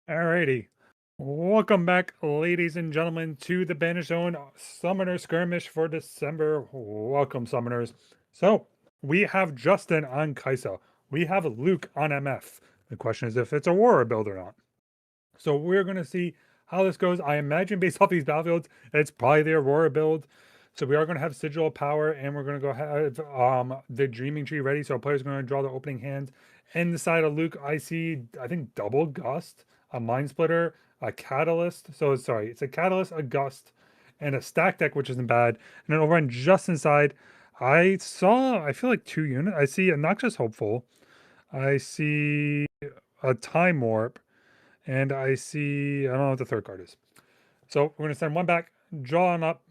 Alrighty. Welcome back, ladies and gentlemen, to the Banish Zone Summoner Skirmish for December. Welcome, Summoners. So, we have Justin on Kaisa. We have Luke on MF. The question is if it's a Aurora build or not. So, we're going to see how this goes. I imagine, based off these battlefields, it's probably the Aurora build. So, we are going to have Sigil Power, and we're going to go have the Dreaming Tree ready. So, players are going to draw the opening hands. In the side of Luke, I see, I think, double Gust, a Mind Splitter, a Catalyst. So sorry, it's a Catalyst, a Gust, and a Stack Deck, which isn't bad. And then over on just inside, I feel like 2 units. I see a Noxious Hopeful. I see a Time Warp, and I see, I don't know what the third card is. So we're gonna send one back, draw on up,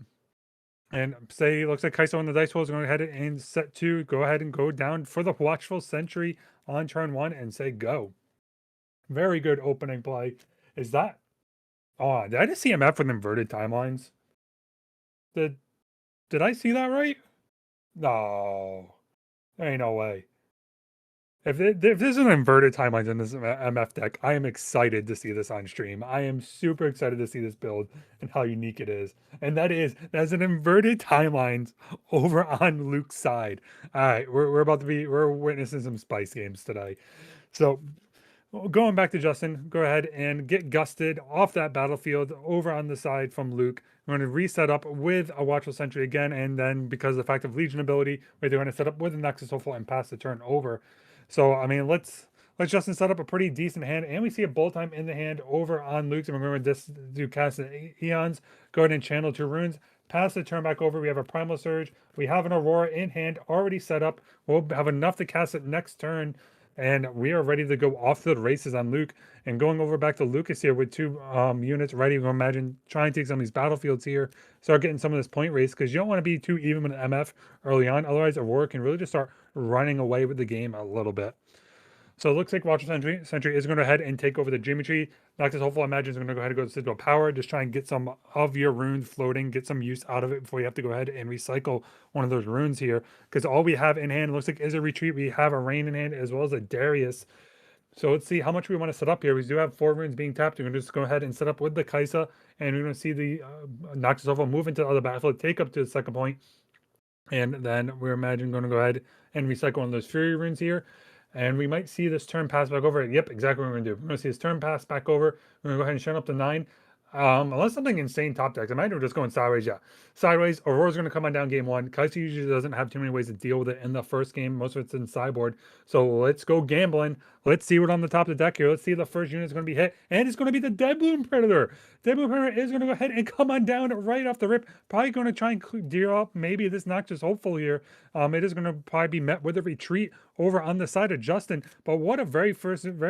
and say, looks like Kaiso on the dice rolls. Going ahead and set 2. Go ahead and go down for the Watchful Sentry on turn 1 and say go. Very good opening play. Is that? Oh, did I just see MF with inverted timelines? Did did I see that right? No, there ain't no way. If there's an inverted timelines in this MF deck, I am excited to see this on stream. I am super excited to see this build and how unique it is. And that's an inverted timelines over on Luke's side. All right, we're witnessing some spice games today. So going back to Justin, go ahead and get gusted off that battlefield over on the side from Luke. We're going to reset up with a Watchful Sentry again, and then because of the fact of Legion ability, we're going to set up with a Nexus Hopeful and pass the turn over. So I mean, let's Justin set up a pretty decent hand, and we see a Bolt Time in the hand over on Luke's, and we're going to just do cast Eons. Go ahead and channel 2 runes. Pass the turn back over. We have a Primal Surge. We have an Aurora in hand already set up. We'll have enough to cast it next turn. And we are ready to go off to the races on Luke. And going over back to Lucas here with 2 units ready. We'll imagine trying to take some of these battlefields here. Start getting some of this point race because you don't want to be too even with MF early on. Otherwise, Aurora can really just start running away with the game a little bit. So it looks like Watcher Sentry is going to go ahead and take over the geometry. Noctis Hopeful, I imagine, is going to go ahead and go to Citadel Power. Just try and get some of your runes floating, get some use out of it before you have to go ahead and recycle one of those runes here. Because all we have in hand looks like is a retreat. We have a Rain in hand as well as a Darius. So let's see how much we want to set up here. We do have 4 runes being tapped. We're going to just go ahead and set up with the Kaisa. And we're going to see the Noctis Hopeful move into the other battlefield, take up to the second point. And then we're imagining going to go ahead and recycle one of those Fury runes here. And we might see this turn pass back over. Yep, exactly what we're going to do. We're going to see this turn pass back over. We're going to go ahead and shut up to 9. Unless something insane top decks. I might have just going sideways. Yeah, sideways. Aurora's going to come on down game 1. Kaisa usually doesn't have too many ways to deal with it in the first game. Most of it's in sideboard. So let's go gambling. Let's see what on the top of the deck here. Let's see the first unit is going to be hit. And it's going to be the Deadbloom Predator. Deadbloom Predator is going to go ahead and come on down right off the rip. Probably going to try and deal up maybe this Noxious Hopeful here. It is going to probably be met with a retreat over on the side of Justin. But what a very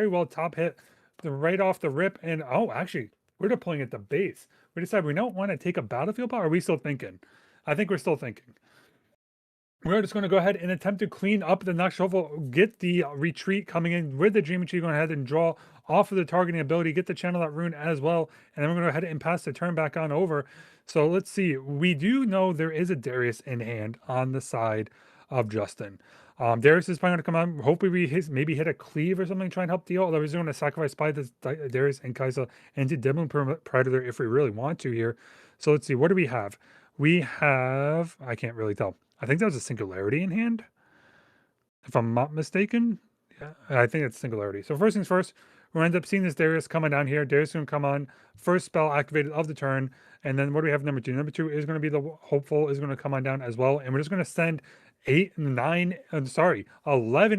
well top hit right off the rip. And oh, actually, we're deploying at the base. We decided we don't want to take a battlefield power. Are we still thinking? I think we're still thinking. We're just going to go ahead and attempt to clean up the Noxious Hopeful, get the retreat coming in with the Dreaming Tree, going ahead and draw off of the targeting ability, get the channel that rune as well, and then we're going to go ahead and pass the turn back on over. So let's see. We do know there is a Darius in hand on the side of Justin. Darius is probably going to come on. Hopefully, maybe hit a cleave or something, try and help deal. Although he's going to sacrifice by this Darius and Kaisa into Deadbloom Predator if we really want to here. So let's see. What do we have? We have, I can't really tell. I think that was a Singularity in hand, if I'm not mistaken. Yeah, I think it's Singularity. So first things first, we'll end up seeing this Darius coming down here. Darius is going to come on, first spell activated of the turn. And then what do we have number 2? Number 2 is going to be the Hopeful, is going to come on down as well. And we're just going to send 11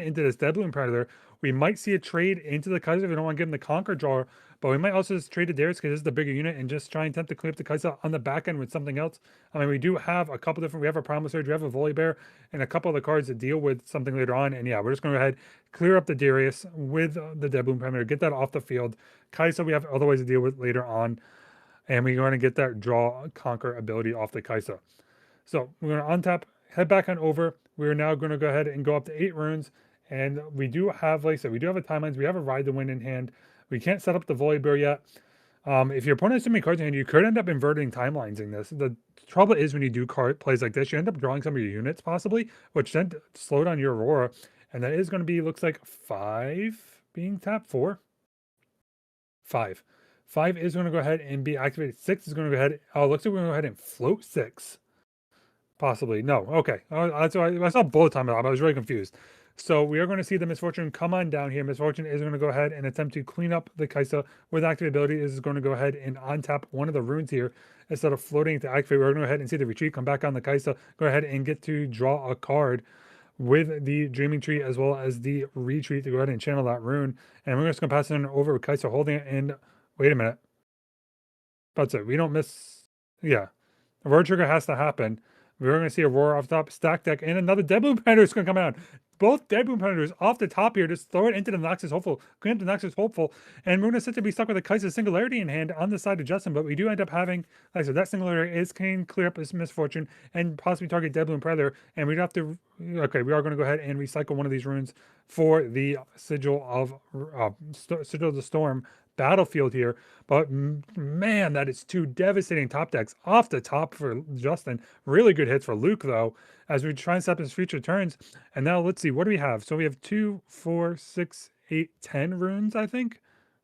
into this Deadbloom Predator. We might see a trade into the Kaiser if we don't want to give him the Conquer Drawer, but we might also just trade to Darius because this is the bigger unit and just try and attempt to clean up the Kaiser on the back end with something else. I mean, we do have a couple different, we have a Primal Surge, we have a Volibear, and a couple of the cards that deal with something later on. And yeah, we're just going to go ahead, clear up the Darius with the Deadbloom Predator, get that off the field. Kaisa, we have other ways to deal with later on, and we're going to get that Draw Conquer ability off the Kaisa. So we're going to untap, head back on over. We're now going to go ahead and go up to 8 runes. And we do have, like I said, we do have a timelines. We have a Ride the Wind in hand. We can't set up the Volibear yet. If your opponent has too many cards in hand, you could end up inverting timelines in this. The trouble is when you do plays like this, you end up drawing some of your units possibly, which then slow down your Aurora. And that is going to be, looks like 5 being tapped, 4. 5. 5 is going to go ahead and be activated. 6 is going to go ahead. Oh, looks like we're going to go ahead and float 6. Possibly. No. Okay. That's why I saw bullet time. I was really confused. So we are going to see the Misfortune come on down here. Misfortune is going to go ahead and attempt to clean up the Kaisa with active ability. This is going to go ahead and untap one of the runes here instead of floating to activate. We're going to go ahead and see the retreat come back on the Kaisa. Go ahead and get to draw a card with the Dreaming Tree as well as the retreat to go ahead and channel that rune. And we're just going to pass it over with Kaisa holding it. And wait a minute. That's it. We don't miss. Yeah. The word trigger has to happen. We're going to see Aurora off the top, stack deck, and another Deadbloom Predator is going to come out. Both Deadbloom Predators off the top here. Just throw it into the Noxus Hopeful. Clean up the Noxus Hopeful. And we're going to sit to be stuck with a Kaiser Singularity in hand on the side of Justin. But we do end up having, like I said, that Singularity can clear up this Misfortune and possibly target Deadbloom Predator. And we'd have to, okay, we are going to go ahead and recycle one of these runes for the Sigil of the Storm battlefield here. But man, that is two devastating top decks off the top for Justin. Really good hits for Luke, though, as we try and stop his future turns. And now let's see, what do we have? So we have 2, 4, 6, 8, 10 runes, I think,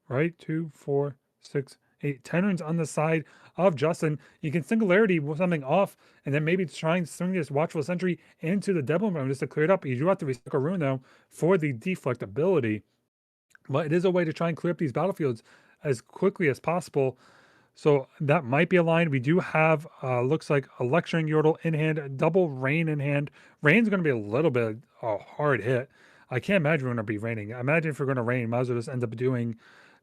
right? 2, 4, 6, 8, 10 runes on the side of Justin. You can Singularity with something off, and then maybe try and swing this Watchful Sentry into the Devil Rune just to clear it up. You do have to recycle a rune, though, for the deflect ability. But it is a way to try and clear up these battlefields as quickly as possible. So that might be a line. We do have, looks like a Lecturing Yordle in hand, a double Rain in hand. Rain's going to be a little bit a hard hit. I can't imagine we're going to be raining. I imagine if we're going to rain, might as well just end up doing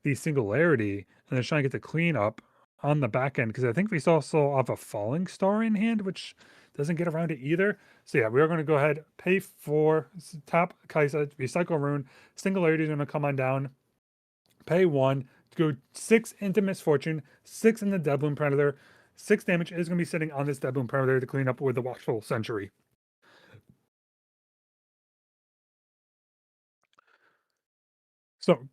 the Singularity and then try and get the clean up on the back end. Because I think we also have a Falling Star in hand, which doesn't get around it either. So yeah, we are going to go ahead, pay for, tap Kaisa, recycle rune. Singularity is going to come on down, pay 1, go 6 into Misfortune, 6 in the Deadbloom Predator. 6 damage is going to be sitting on this Deadbloom Predator to clean up with the Watchful Sentry. So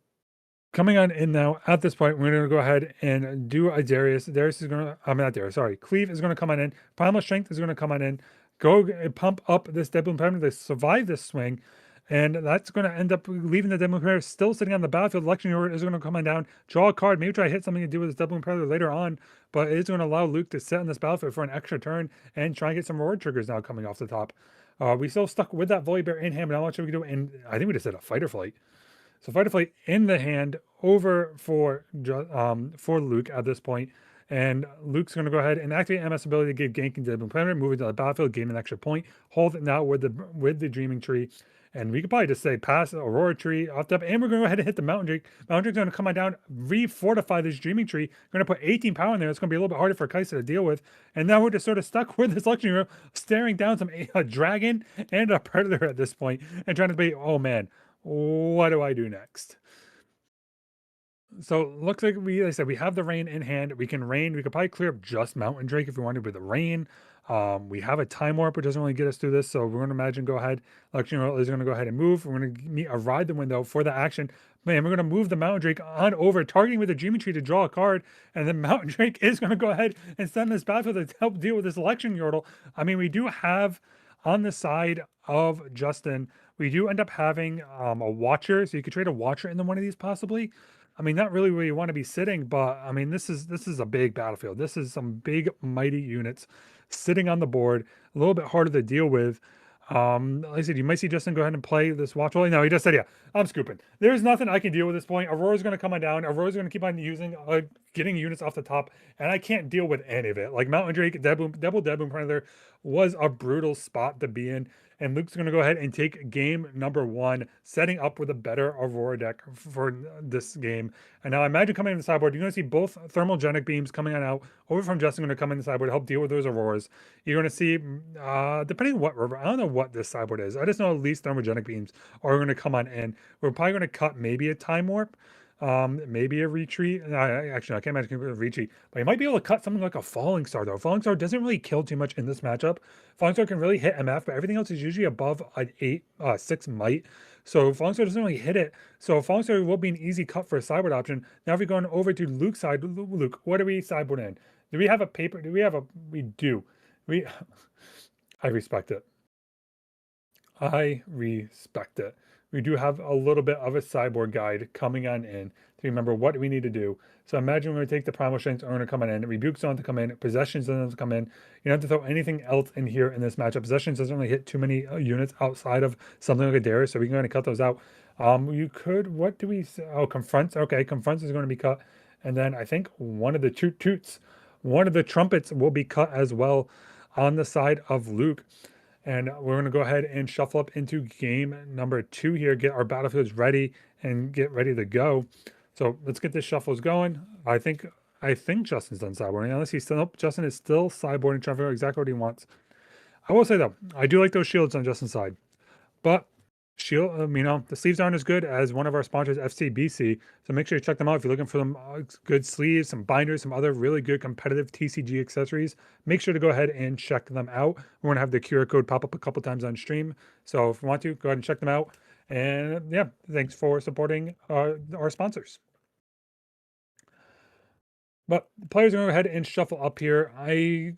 coming on in now, at this point, we're going to go ahead and do a Darius. Darius is going to, I'm not Darius, sorry. Cleave is going to come on in. Primal Strength is going to come on in. Go pump up this Deadbloom Predator to survive this swing. And that's going to end up leaving the Deadbloom Predator still sitting on the battlefield. Lecturing Yordle is going to come on down, draw a card, maybe try to hit something to do with this Deadbloom Predator later on. But it is going to allow Luke to sit on this battlefield for an extra turn and try and get some reward triggers now coming off the top. We still stuck with that Volibear in hand, but not much we can do. And I think we just did a Fight or Flight. So Fight or Flight in the hand over for Luke at this point. And Luke's going to go ahead and activate MS ability to give Gank and Deadbloom Predator, move into the battlefield, gain an extra point, hold it now with the Dreaming Tree. And we could probably just say pass Aurora Tree off the top. And we're going to go ahead and hit the Mountain Drake. Mountain Drake's going to come on down, refortify this Dreaming Tree. We're going to put 18 power in there. It's going to be a little bit harder for Kaisa to deal with. And now we're just sort of stuck with this Luxury Room, staring down a dragon and a Predator at this point and trying to be, oh man, what do I do next? So looks like like I said, we have the rain in hand. We can rain. We could probably clear up just Mountain Drake if we wanted with the rain. We have a time warp, which doesn't really get us through this. So we're going to imagine go ahead. Luxury Roll is going to go ahead and move. We're going to meet a ride the window for the action. Man, we're going to move the Mountain Drake on over, targeting with the Dreaming Tree to draw a card. And then Mountain Drake is going to go ahead and send this battlefield to help deal with this Election Yordle. I mean, we do have on the side of Justin, we do end up having a Watcher. So you could trade a Watcher into one of these possibly. I mean, not really where you want to be sitting, but I mean, this is a big battlefield. This is some big, mighty units sitting on the board, a little bit harder to deal with. Like I said, you might see Justin go ahead and play this watch. Well, no, he just said, yeah, I'm scooping. There's nothing I can deal with this point. Aurora's going to come on down. Aurora's going to keep on using, getting units off the top, and I can't deal with any of it. Like Mountain Drake, double Deadbloom Predator was a brutal spot to be in. And Luke's going to go ahead and take game number 1, setting up with a better Aurora deck for this game. And now I imagine coming in the sideboard, you're going to see both Thermalgenic Beams coming on out. Over from Justin, going to come in the sideboard to help deal with those Auroras. You're going to see, depending on what river, I don't know what this sideboard is. I just know at least Thermalgenic Beams are going to come on in. We're probably going to cut maybe a Time Warp. Maybe a retreat. Actually, I can't imagine a retreat, but you might be able to cut something like a Falling Star, though. Falling Star doesn't really kill too much in this matchup. Falling Star can really hit MF, but everything else is usually above an 6 might. So Falling Star doesn't really hit it. So Falling Star will be an easy cut for a sideboard option. Now, if we're going over to Luke's side, Luke, what do we sideboard in? Do we have a paper? Do we have a? We do. I respect it. I respect it. We do have a little bit of a sideboard guide coming on in to remember what do we need to do. So imagine when we take the Primal Strength Owner coming in, Rebuke Zone to come in, Possessions Zone to come in. You don't have to throw anything else in here in this matchup. Possessions doesn't really hit too many units outside of something like a Darius, so we can go ahead and cut those out. You could, what do we, oh, Confronts. Okay, Confronts is going to be cut. And then I think one of the Toots, one of the Trumpets will be cut as well on the side of Luke. And we're going to go ahead and shuffle up into game number 2 here, get our battlefields ready and get ready to go. So let's get this shuffles going. I think Justin's done sideboarding, unless he's still, nope, Justin is still sideboarding, trying to figure out exactly what he wants. I will say though, I do like those shields on Justin's side, but shield, you know, the sleeves aren't as good as one of our sponsors, FCBC. So make sure you check them out if you're looking for some good sleeves, some binders, some other really good competitive TCG accessories. Make sure to go ahead and check them out. We're gonna have the QR code pop up a couple times on stream, so if you want to, go ahead and check them out. And yeah, thanks for supporting our sponsors. But the players are going to go ahead and shuffle up here.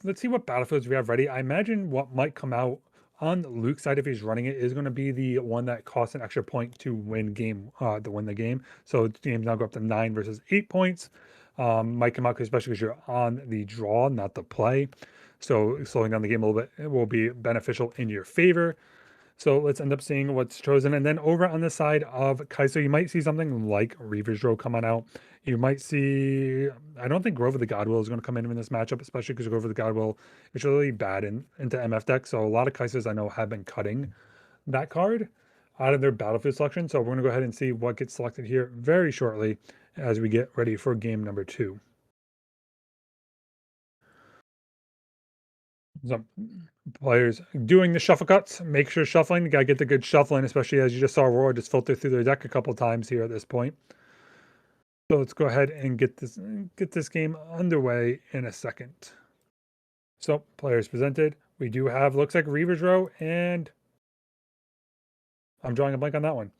Let's see what battlefields we have ready. I imagine what might come out on Luke's side if he's running it is going to be the one that costs an extra point to win the game. So the games now go up to 9 versus 8 points. Might come out especially because you're on the draw, not the play. So slowing down the game a little bit will be beneficial in your favor. So let's end up seeing what's chosen. And then over on the side of Kaiser, you might see something like Reaver's Row coming out. You might see, I don't think Grove of the Godwill is going to come in this matchup, especially because Grove of the Godwill is really bad into MF decks. So a lot of Kaisers I know have been cutting that card out of their battlefield selection. So we're going to go ahead and see what gets selected here very shortly as we get ready for game number 2. So players doing the shuffle cuts, make sure shuffling, you gotta get the good shuffling, especially as you just saw Aurora just filter through their deck a couple times here at this point. So let's go ahead and get this game underway in a second. So players presented, we do have, looks like Reaver's Row, and I'm drawing a blank on that one.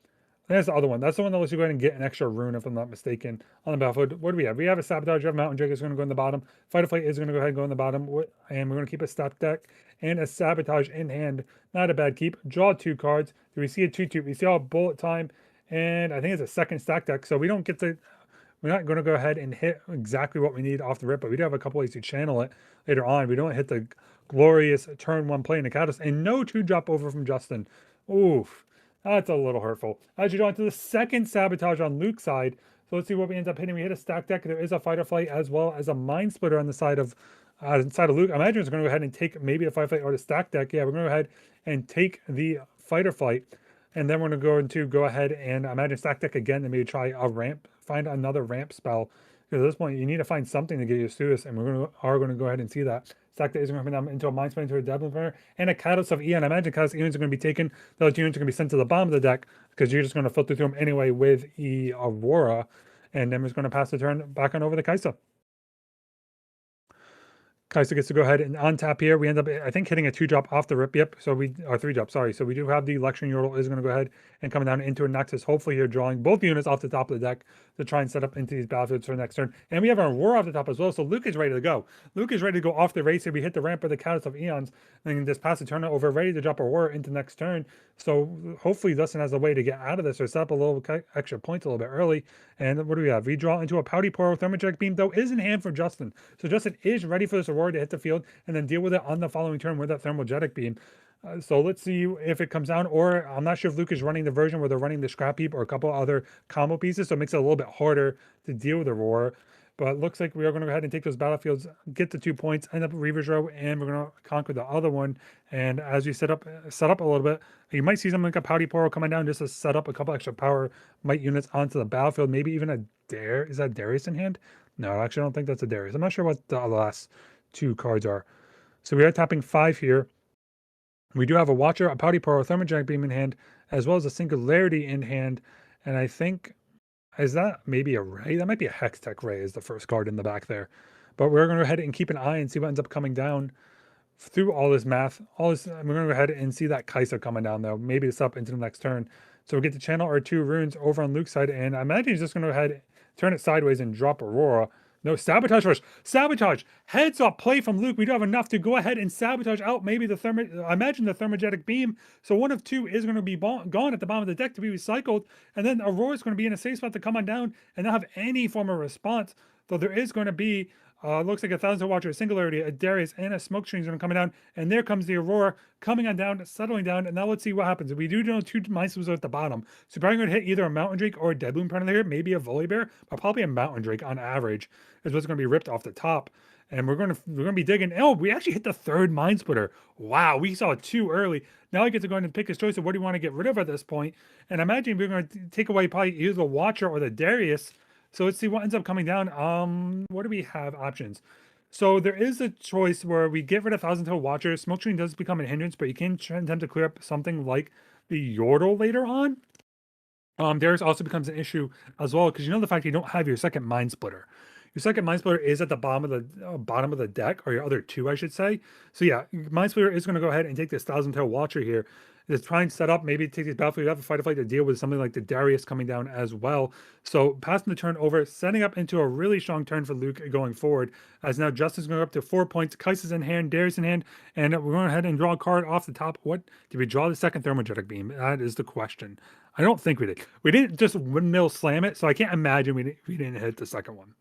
That's the other one. That's the one that lets you go ahead and get an extra rune, if I'm not mistaken, on the battlefield. What do we have? We have a Sabotage. We have Mountain Drake is going to go in the bottom. Fight or Flight is going to go ahead and go in the bottom. And we're going to keep a Step deck and a Sabotage in hand. Not a bad keep. Draw 2 cards. Do we see a 2-2? We see all Bullet Time. And I think it's a second stack deck. So we don't get to... We're not going to go ahead and hit exactly what we need off the rip, but we do have a couple ways to channel it later on. We don't hit the glorious turn 1 play in the catalyst. And no 2-drop over from Justin. Oof. That's a little hurtful. As you go into the second Sabotage on Luke's side, so let's see what we end up hitting. We hit a stack deck. There is a Fight or Flight as well as a Mind Splitter on the side of Luke. I imagine it's going to go ahead and take maybe a Fight or Flight or the stack deck. Yeah, we're going to go ahead and take the Fight or Flight. And then we're going to go ahead and imagine stack deck again and maybe try a ramp, find another ramp spell. Because at this point, you need to find something to get used to this, and are going to go ahead and see that. Stack that is going to come down into a Mind Spell, into a Devil Burner, and a Catalyst of Eon. I imagine Catalyst of Eons are going to be taken. Those units are going to be sent to the bottom of the deck, because you're just going to filter through them anyway with Aurora, and then we're just going to pass the turn back on over to Kaisa. Kaisa gets to go ahead and untap here. We end up, I think, hitting a 2-drop off the rip. Yep. So or 3-drop, sorry. So we do have the Lecturing Yordle is going to go ahead and come down into a Nexus. Hopefully here drawing both units off the top of the deck to try and set up into these battlefields for the next turn. And we have our Aurora off the top as well. So Luke is ready to go. Luke is ready to go off the race here. We hit the ramp of the Catalyst of Eons and just pass the turn over, ready to drop Aurora into next turn. So hopefully Dustin has a way to get out of this or set up a little extra points a little bit early. And what do we have? Redraw into a Pouty Poro. Thermogenic Beam, though, is in hand for Justin. So Justin is ready for this Aurora to hit the field and then deal with it on the following turn with that Thermogenic Beam. So let's see if it comes down, or I'm not sure if Luke is running the version where they're running the Scrap Heap or a couple other combo pieces, so it makes it a little bit harder to deal with Aurora. But it looks like we are going to go ahead and take those battlefields, get the 2 points, end up with Reaver's Row, and we're going to conquer the other one. And as you set up a little bit, you might see something like a Pouty Poro coming down just to set up a couple extra power might units onto the battlefield. Maybe even a Dare. Is that Darius in hand? No, I actually don't think that's a Darius. I'm not sure what the last 2 cards are. So we are tapping 5 here. We do have a Watcher, a Pouty Poro, Thermogenic Beam in hand, as well as a Singularity in hand. And I think, is that maybe a Ray? That might be a Hextech Ray is the first card in the back there. But we're going to go ahead and keep an eye and see what ends up coming down through all this math. We're going to go ahead and see that Kaisa coming down, though. Maybe it's up into the next turn. So we get to channel our 2 runes over on Luke's side. And I imagine he's just going to go ahead, turn it sideways, and drop Aurora. No, sabotage first. Sabotage. Heads up play from Luke. We do have enough to go ahead and sabotage out maybe the I imagine the thermogenic beam. So one of two is going to be gone at the bottom of the deck to be recycled. And then Aurora is going to be in a safe spot to come on down and not have any form of response. Though there is going to be, looks like a Thousand Watcher, a Singularity, a Darius, and a Smoke Screen is going to come down. And there comes the Aurora coming on down, settling down. And now let's see what happens. We do know two Mind Slips at the bottom. So probably going to hit either a Mountain Drake or a Deadloom Predator here, maybe a Volibear, but probably a Mountain Drake on average is what's going to be ripped off the top. And we're going to be digging. Oh, we actually hit the third Mind Splitter. Wow, we saw it too early. Now I get to go ahead and pick his choice of what do you want to get rid of at this point. And I imagine we're going to take away probably either the Watcher or the Darius. So let's see what ends up coming down. What do we have options? So there is a choice where we get rid of Thousand Tail Watcher. Smoke Screen does become a hindrance, but you can attempt to clear up something like the Yordle later on. Darius also becomes an issue as well because you know the fact you don't have your second Mind Splitter. Your second Mind Splitter is at the bottom of the deck, or your other two, I should say. So yeah, Mind Splitter is going to go ahead and take this Thousand Tail Watcher here. Just try and set up, maybe take these battlefield. You have to fight a fight to deal with something like the Darius coming down as well. So passing the turn over, setting up into a really strong turn for Luke going forward. As now Justin's going up to 4 points. Kaisa's in hand, Darius in hand, and we're going ahead and draw a card off the top. What did we draw? The second Thermogenic Beam? That is the question. I don't think we did. We didn't just windmill slam it, so I can't imagine we didn't hit the second one.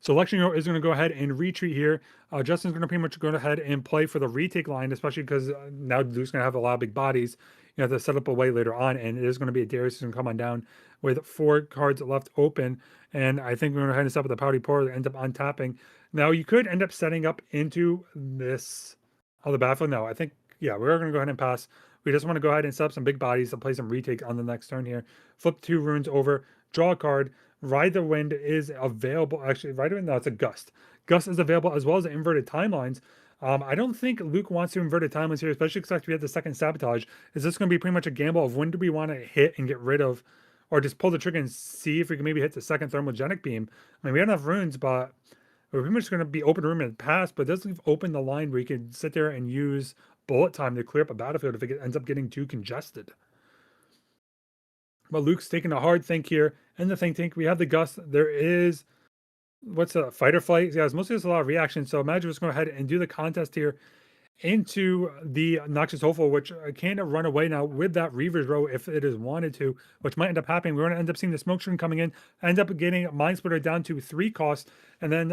So Election Hero is going to go ahead and retreat here. Justin's going to pretty much go ahead and play for the retake line, especially because now Luke's going to have a lot of big bodies. You have to set up a way later on, and it is going to be a Darius who's going to come on down with 4 cards left open. And I think we're going to head and set up with the Pouty Portal, end up untapping. Now, you could end up setting up into this other battlefield. No, I think, yeah, we're going to go ahead and pass. We just want to go ahead and set up some big bodies to play some retake on the next turn here. Flip 2 runes over, draw a card. Ride the Wind is available. Actually, Ride the Wind, no, it's a Gust. Gust is available as well as the Inverted Timelines. I don't think Luke wants to Inverted Timelines here, especially because we have the second Sabotage. Is this going to be pretty much a gamble of when do we want to hit and get rid of, or just pull the trigger and see if we can maybe hit the second Thermogenic Beam? I mean, we have enough runes, but we're pretty much going to be open room in the past, but it does leave open the line where you can sit there and use bullet time to clear up a battlefield if it ends up getting too congested. But Luke's taking a hard think here. In the think tank, we have the Gust. There is, what's a Fight or Flight? Yeah, it's mostly just a lot of reaction. So imagine just go ahead and do the contest here into the Noxious Hopeful, which can run away now with that Reaver's Row if it is wanted to, which might end up happening. We're going to end up seeing the Smoke Screen coming in, end up getting Mind Splitter down to 3 costs, and then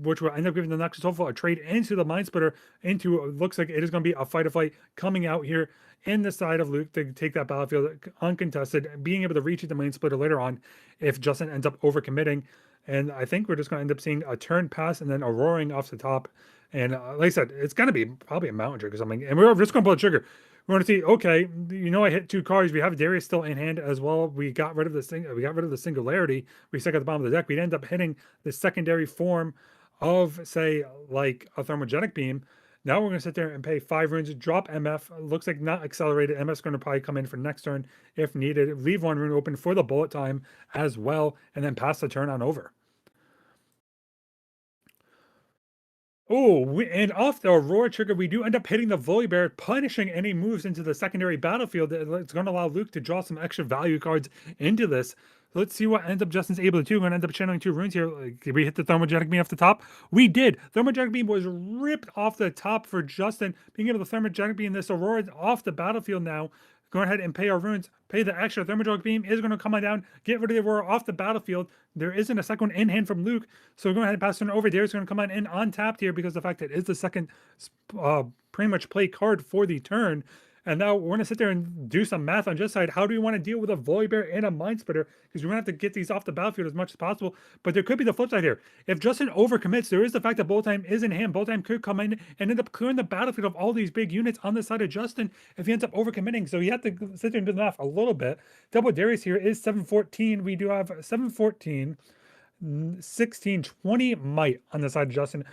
which will end up giving the Noxious Hopeful a trade into the Mind Splitter into, looks like it is going to be a Fight or Flight coming out here in the side of Luke to take that battlefield uncontested, being able to reach the Mind Splitter later on if Justin ends up overcommitting. And I think we're just going to end up seeing a turn pass and then a roaring off the top. And like I said, it's going to be probably a Mountain Drake or something. And we're just going to pull the trigger. We're going to see, okay, you know, I hit 2 cards. We have Darius still in hand as well. We got rid of this thing. We got rid of the Singularity. We stuck at the bottom of the deck. We'd end up hitting the secondary form of, say, like a Thermogenic Beam. Now we're going to sit there and pay 5 runes, drop MF. Looks like not accelerated. MF's going to probably come in for next turn if needed. Leave 1 rune open for the bullet time as well, and then pass the turn on over. Oh, and off the Aurora trigger, we do end up hitting the Volibear, punishing any moves into the secondary battlefield. It's going to allow Luke to draw some extra value cards into this. Let's see what ends up Justin's able to do. We're going to end up channeling 2 runes here. Did we hit the Thermogenic Beam off the top? We did. Thermogenic Beam was ripped off the top for Justin. Being able to Thermogenic Beam this Aurora off the battlefield now. Go ahead and pay our runes. Pay the extra. Thermogenic Beam is going to come on down. Get rid of the Aurora off the battlefield. There isn't a second one in hand from Luke. So we're going to go ahead and pass turn over. Darius is going to come on in untapped here because the fact that it is the second pretty much play card for the turn. And now we're going to sit there and do some math on just side. How do we want to deal with a Volibear and a Mind Splitter? Because we're going to have to get these off the battlefield as much as possible. But there could be the flip side here. If Justin overcommits, there is the fact that Bullet Time is in hand. Bullet Time could come in and end up clearing the battlefield of all these big units on the side of Justin if he ends up overcommitting. So you have to sit there and do the math a little bit. Double Darius here is 714. We do have 714, 16, 20 might on the side of Justin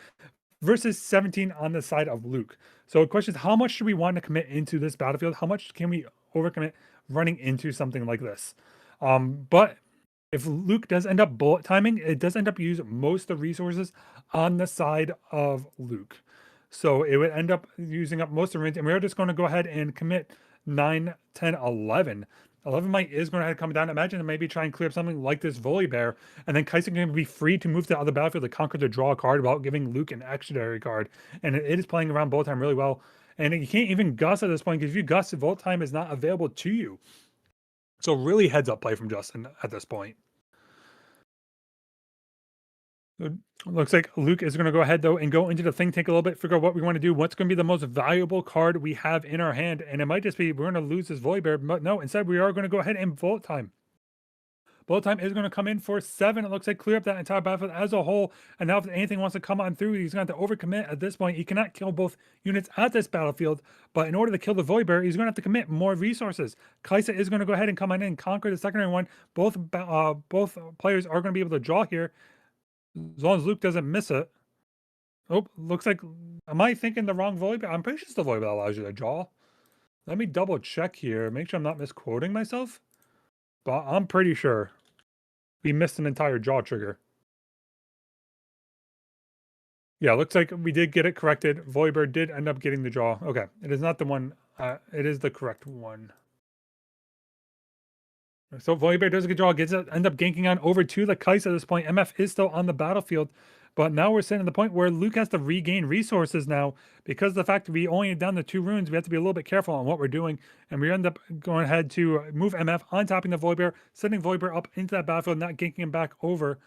versus 17 on the side of Luke. So the question is, how much do we want to commit into this battlefield? How much can we overcommit running into something like this? But if Luke does end up bullet timing, it does end up using most of the resources on the side of Luke. So it would end up using up most of the runes, and we're just going to go ahead and commit 9, 10, 11 11 might is going to have to come down. Imagine maybe try and clear up something like this Volibear, and then Kai'Sa can be free to move to the other battlefield to conquer to draw a card without giving Luke an extraordinary card. And it is playing around Bolt Time really well. And you can't even Gust at this point, because if you Gust, Volt Time is not available to you. So really heads up play from Justin at this point. It looks like Luke is going to go ahead, though, and go into the think tank a little bit, figure out what we want to do, what's going to be the most valuable card we have in our hand. And it might just be we're going to lose this Volibear, but no, instead we are going to go ahead and Volt Time. Volt Time is going to come in for 7. It looks like clear up that entire battlefield as a whole. And now if anything wants to come on through, he's going to have to overcommit at this point. He cannot kill both units at this battlefield, but in order to kill the Volibear, he's going to have to commit more resources. Kai'Sa is going to go ahead and come in and conquer the secondary one. Both players are going to be able to draw here, as long as Luke doesn't miss it. Oh, looks like, am I thinking the wrong Volibear? I'm pretty sure it's the Volibear that allows you to draw. Let me double check here, make sure I'm not misquoting myself. But I'm pretty sure we missed an entire draw trigger. Yeah, looks like we did get it corrected. Volibear did end up getting the draw. Okay, it is not the one. It is the correct one. So Volibear does a good draw, gets it, end up ganking on over to the Kai'Sa at this point. MF is still on the battlefield, but now we're sitting at the point where Luke has to regain resources now, because of the fact that we only have down the 2 runes. We have to be a little bit careful on what we're doing, and we end up going ahead to move MF on topping the Volibear, sending Volibear up into that battlefield, not ganking him back over,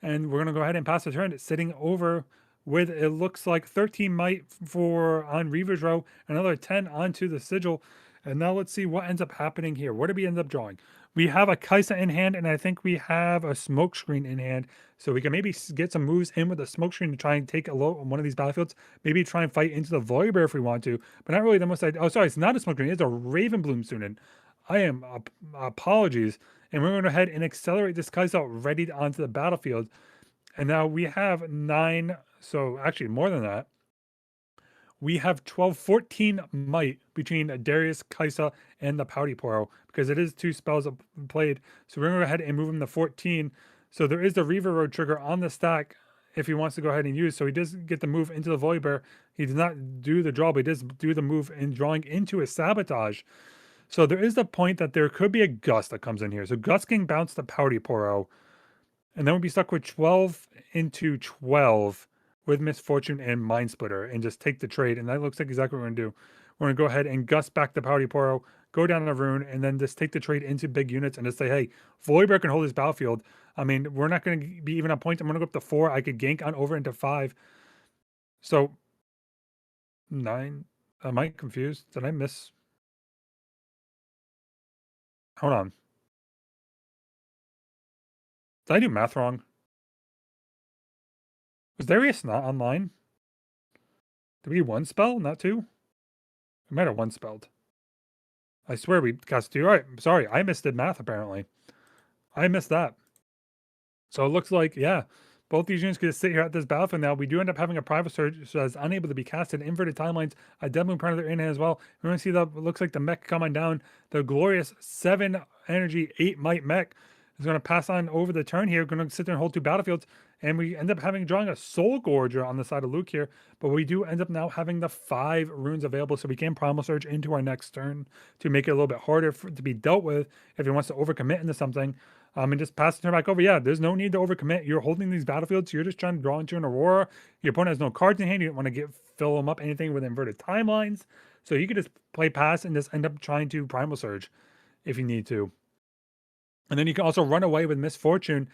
and we're going to go ahead and pass the turn. It's sitting over with, it looks like 13 might for on Reaver's Row, another 10 onto the Sigil. And now let's see what ends up happening here. What do we end up drawing? We have a Kai'Sa in hand, and I think we have a Smokescreen in hand. So we can maybe get some moves in with a Smokescreen to try and take a low on one of these battlefields. Maybe try and fight into the Volibear if we want to, but not really the most. Oh, sorry, it's not a Smokescreen. It's a Ravenbloom student. I am apologies. And we're going to go ahead and accelerate this Kai'Sa ready onto the battlefield. And now we have 9. So actually more than that. We have 12, 14 might between Darius, Kai'Sa, and the Pouty Poro, because it is 2 spells played. So we're going to go ahead and move him to 14. So there is the Reaver Road trigger on the stack if he wants to go ahead and use. So he does get the move into the Volibear. He does not do the draw, but he does do the move in drawing into a Sabotage. So there is the point that there could be a Gust that comes in here. So Gust can bounce the Pouty Poro, and then we'd be stuck with 12 into 12 with Misfortune and Mind Splitter and just take the trade. And that looks like exactly what we're going to do. We're going to go ahead and Gust back the Pouty Poro, go down the rune, and then just take the trade into big units and just say, hey, Volibear can hold this battlefield. I mean, we're not going to be even on point. I'm going to go up to 4. I could gank on over into 5. So 9. Am I confused? Did I miss? Hold on. Did I do math wrong? Was Darius not online? Did we 1 spell, not 2? We might have 1 spelled. I swear we cast 2. All right, sorry, I misdid math apparently. I missed that. So it looks like, yeah, both these units can sit here at this battlefield now. We do end up having a private surge, so that's unable to be casted. Inverted timelines, I definitely part of their in hand as well. We're going to see that looks like the mech coming down. The glorious 7 energy, 8 might mech is going to pass on over the turn here. Going to sit there and hold 2 battlefields. And we end up drawing a Soul Gorger on the side of Luke here. But we do end up now having the 5 runes available, so we can Primal Surge into our next turn to make it a little bit harder to be dealt with if he wants to overcommit into something. And just pass the turn back over. Yeah, there's no need to overcommit. You're holding these battlefields. You're just trying to draw into an Aurora. Your opponent has no cards in hand. You don't want to fill them up anything with inverted timelines. So you could just play pass and just end up trying to Primal Surge if you need to. And then you can also run away with Misfortune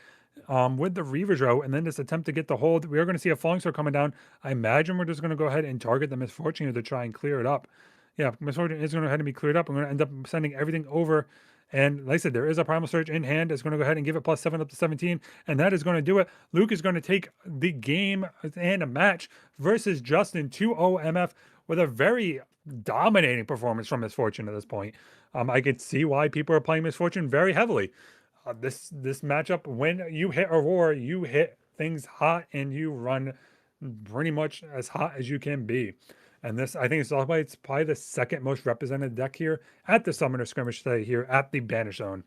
with the Reaver's Row, and then just attempt to get the hold. We are going to see a Falling Sword coming down. I imagine we're just going to go ahead and target the Misfortune to try and clear it up. Yeah, Misfortune is going to go ahead and be cleared up. I'm going to end up sending everything over. And like I said, there is a Primal Surge in hand. It's going to go ahead and give it +7 up to 17. And that is going to do it. Luke is going to take the game and a match versus Justin 2-0 MF with a very dominating performance from Misfortune at this point. I could see why people are playing Misfortune very heavily. This matchup, when you hit Aurora, you hit things hot and you run pretty much as hot as you can be. And this, I think it's probably the second most represented deck here at the Summoner Skirmish today here at the Banish Zone.